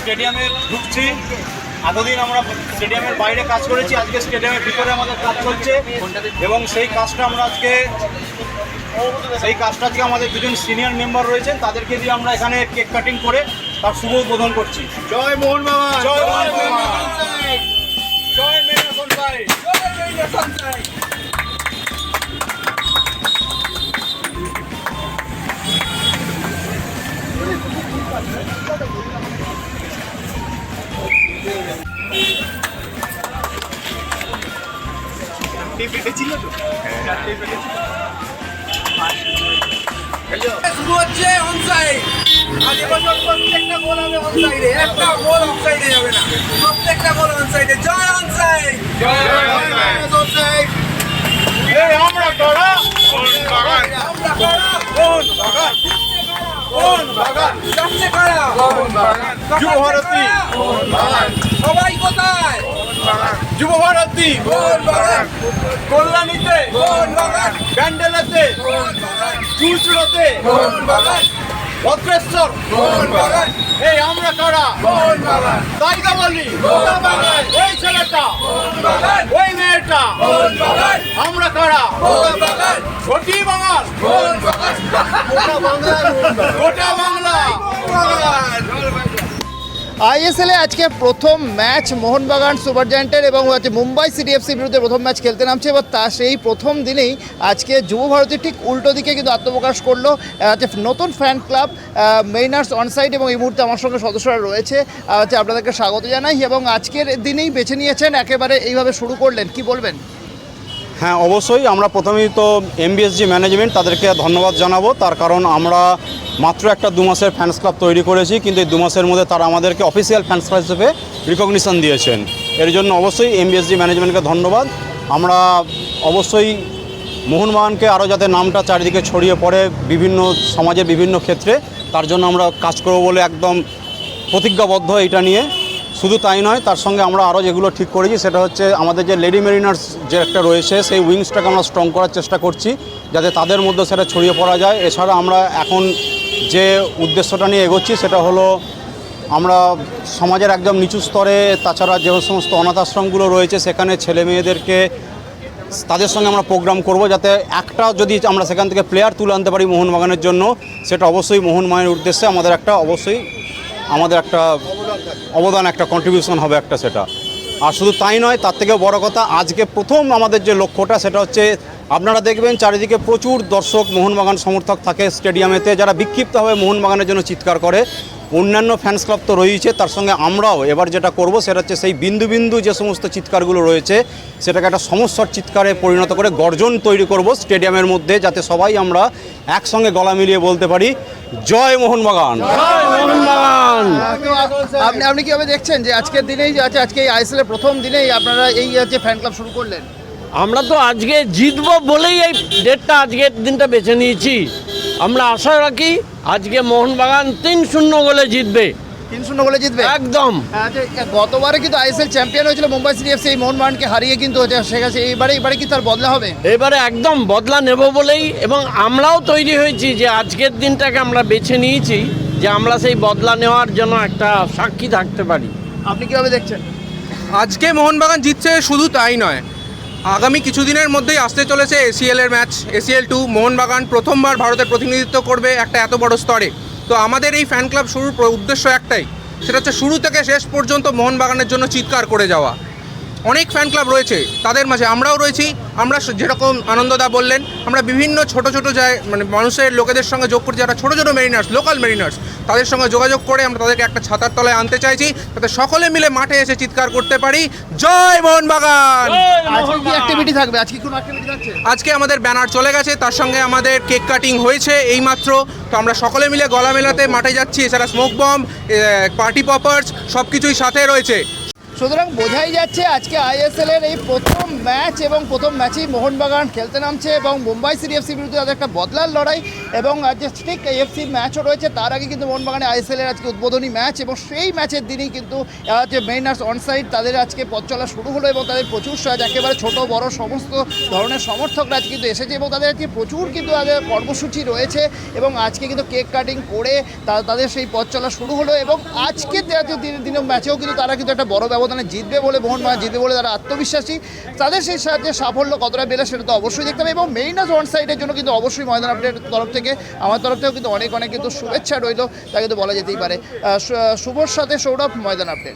স্টেডিয়ামে ঢুকছি। এতদিন আমরা স্টেডিয়ামের বাইরে কাজ করেছি, আজকে স্টেডিয়ামের ভিতরে আমাদের কাজ চলছে এবং সেই কাজটা আজকে আমাদের দুজন সিনিয়র মেম্বার রয়েছেন, তাদেরকে দিয়ে আমরা এখানে কেক কাটিং করে তার শুভ উদ্বোধন করছি। জয় মোহন বাগান, জয় মোহন বাগান, জয় মেরিনা সানশাইন, জয় মেরিনা সানশাইন। শুরু হচ্ছে অনসাইড। আর এবছর প্রত্যেকটা গোল হবে অনসাইডে, একটা গোল অফসাইডে যাবে না, প্রত্যেকটা গোল অনসাইডে। জয় অনসাইড, জয় অনসাইড। এই আমরা কারা? মোহন বাগান, আমরা কারা? মোহন বাগান, মোহন বাগান, যাচ্ছে কারা? মোহন বাগান, যুব ভারতী, মোহন বাগান, সবাই কোথায়? যুব ভারতী, মোহন বাগান, কল্যাণীতে, মোহন বাগান, ব্যান্ডেলাতে, মোহন বাগান, চুলচুড়াতে, মোহন বাগান, ভদ্রেশ্বর, মোহন বাগান, এই আমরা কারা? মোহন বাগান, দাইদাবালি, মোহন বাগান, ওই ছেলেটা, মোহন বাগান, ওই মেয়েটা, মোহন বাগান, আমরা কারা? মোহন বাগান, ঘটি বাঙাল, মোহন বাগান, গোটা বাংলা। আইএসএলে আজকে প্রথম ম্যাচ মোহনবাগান সুপার জায়ান্টের এবং হচ্ছে মুম্বাই সিটিএফসির বিরুদ্ধে প্রথম ম্যাচ খেলতে নামছে এবং সেই প্রথম দিনেই আজকে যুব ভারতীর ঠিক উল্টো দিকে কিন্তু আত্মপ্রকাশ করলো হচ্ছে নতুন ফ্যান ক্লাব মেইনার্স অনসাইড। এবং এই মুহূর্তে আমার সঙ্গে সদস্যরা রয়েছে, হচ্ছে আপনাদেরকে স্বাগত জানাই এবং আজকের দিনেই বেছে নিয়েছেন, একেবারে এইভাবে শুরু করলেন, কি বলবেন? হ্যাঁ, অবশ্যই আমরা প্রথমেই তো এমবিএসজি ম্যানেজমেন্ট তাদেরকে ধন্যবাদ জানাবো, তার কারণ আমরা মাত্র একটা 2 মাসের ফ্যান্স ক্লাব তৈরি করেছি, কিন্তু এই 2 মাসের মধ্যে তারা আমাদেরকে অফিসিয়াল ফ্যান্স ক্লাব হিসেবে রিকগনিশন দিয়েছেন। এর জন্য অবশ্যই এমবিএসজি ম্যানেজমেন্টকে ধন্যবাদ। আমরা অবশ্যই মোহনবাগানকে আরও যাতে নামটা চারিদিকে ছড়িয়ে পড়ে বিভিন্ন সমাজের বিভিন্ন ক্ষেত্রে, তার জন্য আমরা কাজ করব বলে একদম প্রতিজ্ঞাবদ্ধ এটা নিয়ে। শুধু তাই নয়, তার সঙ্গে আমরা আরও যেগুলো ঠিক করেছি সেটা হচ্ছে আমাদের যে লেডি মেরিনার্স যে একটা রয়েছে সেই উইংসটাকে আমরা স্ট্রং করার চেষ্টা করছি যাতে তাদের মধ্যে সেটা ছড়িয়ে পড়া যায়। এছাড়া আমরা এখন যে উদ্দেশ্যটা নিয়ে এগোচ্ছি সেটা হলো আমরা সমাজের একদম নিচু স্তরে, তাছাড়া যে সমস্ত অনাথ আশ্রমগুলো রয়েছে সেখানে ছেলে মেয়েদেরকে তাদের সঙ্গে আমরা প্রোগ্রাম করব যাতে একটা যদি আমরা সেখান থেকে প্লেয়ার তুলে আনতে পারি মোহনবাগানের জন্য, সেটা অবশ্যই মোহনবাগানের উদ্দেশ্যে আমাদের একটা অবদান, একটা কন্ট্রিবিউশন হবে একটা সেটা। আর শুধু তাই নয়, তার থেকেও বড় কথা, আজকে প্রথম আমাদের যে লক্ষ্যটা সেটা হচ্ছে আপনারা দেখবেন চারিদিকে প্রচুর দর্শক মোহনবাগান সমর্থক থাকে স্টেডিয়ামেতে, যারা বিক্ষিপ্তভাবে মোহনবাগানের জন্য চিৎকার করে। অন্যান্য ফ্যান্স ক্লাব তো রয়েছে, তার সঙ্গে আমরাও এবার যেটা করব সেটা হচ্ছে সেই বিন্দু বিন্দু যে সমস্ত চিৎকারগুলো রয়েছে সেটাকে একটা সমস্যার চিৎকারে পরিণত করে গর্জন তৈরি করব স্টেডিয়ামের মধ্যে, যাতে সবাই আমরা একসঙ্গে গলা মিলিয়ে বলতে পারি জয় মোহনবাগান, জয় মোহনবাগান। আপনি কীভাবে দেখছেন যে আজকের দিনেই যে আজকে এই আইএসএলের প্রথম দিনেই আপনারা এই যে ফ্যান ক্লাব শুরু করলেন? আমরা তো আজকে জিতবো বলেই এই ডেটটা, আজকের দিনটা বেছে নিয়েছি। আমরা আশা রাখি আজকে মোহনবাগান 3-0 গোলে জিতবে। 3-0 গোলে জিতবে একদম। গতবারে কিন্তু আইএসএল চ্যাম্পিয়ন হয়েছিল মুম্বাই সিটিএফসি, এই মোহনবাগানকে হারিয়ে কিন্তু সেখানে এবারে কি তার বদলা হবে? এবারে একদম বদলা নেব বলেই, এবং আমরাও তৈরি হয়েছি যে আজকের দিনটাকে আমরা বেছে নিয়েছি যে আমরা সেই বদলা নেওয়ার জন্য একটা সাক্ষী থাকতে পারি। আপনি কীভাবে দেখছেন? আজকে মোহনবাগান জিতছে, শুধু তাই নয়, আগামী কিছুদিনের মধ্যেই আসতে চলেছে এসিএলের ম্যাচ, এসিএল 2। মোহনবাগান প্রথমবার ভারতের প্রতিনিধিত্ব করবে একটা এত বড় স্তরে। তো আমাদের এই ফ্যান ক্লাব শুরুর উদ্দেশ্য একটাই, সেটা হচ্ছে শুরু থেকে শেষ পর্যন্ত মোহনবাগানের জন্য চিৎকার করে যাওয়া। অনেক ফ্যান ক্লাব রয়েছে, তাদের মাঝে আমরাও রয়েছি। আমরা যেরকম আনন্দদা বললেন, আমরা বিভিন্ন ছোট মানে মানুষের লোকেদের সঙ্গে যোগ করছি, যারা ছোটো ছোটো মেরিনার্স, লোকাল মেরিনার্স, তাদের সঙ্গে যোগাযোগ করে আমরা তাদেরকে একটা ছাতার তলায় আনতে চাইছি, যাতে সকলে মিলে মাঠে এসে চিৎকার করতে পারি জয় মোহনবাগান। আজকে কি অ্যাক্টিভিটি থাকবে? আজকে কোনো অ্যাক্টিভিটি থাকছে? আজকে আমাদের ব্যানার চলে গেছে, তার সঙ্গে আমাদের কেক কাটিং হয়েছে এইমাত্র। তো আমরা সকলে মিলে গলা মেলাতে মাঠে যাচ্ছি। এছাড়া স্মোক বম্ব, পার্টি পপার্স সব কিছুই সাথে রয়েছে। সুতরাং বোঝাই যাচ্ছে আজকে আইএসএল এর এই প্রথম ম্যাচ এবং প্রথম ম্যাচেই মোহনবাগান খেলতে নামছে এবং মুম্বাই সিটি এফসির বিরুদ্ধে তাদের একটা বদলার লড়াই এবং আজকে ঠিক এফসির ম্যাচও রয়েছে। তার আগে কিন্তু মোহনবাগানে আইএসএল এর আজকে উদ্বোধনী ম্যাচ এবং সেই ম্যাচের দিনই কিন্তু যে মেইনার্স অনসাইড তাদের আজকে পথ চলা শুরু হলো এবং তাদের প্রচুর একেবারে ছোট বড় সমস্ত ধরনের সমর্থকরা আজকে কিন্তু এসেছে এবং তাদের আজকে প্রচুর কিন্তু তাদের কর্মসূচি রয়েছে এবং আজকে কিন্তু কেক কাটিং করে তাদের সেই পথ চলা শুরু হলো এবং আজকে দিনের ম্যাচেও কিন্তু তারা কিন্তু একটা বড় ব্যবধানে জিতবে বলে মোহনবাগান জিতবে বলে তারা আত্মবিশ্বাসী। তাদের সেই সাহায্যে সাফল্য কতটা বেলে সেটা তো অবশ্যই দেখতে হবে এবং মেইনার্স ওয়ান সাইডের জন্য কিন্তু অবশ্যই ময়দান আপডেটের তরফ থেকে আমার তরফ থেকেও কিন্তু অনেক অনেক কিন্তু শুভেচ্ছা রইল, তা কিন্তু বলা যেতেই পারে। শুভর সাথে সৌরভ, ময়দান আপডেট।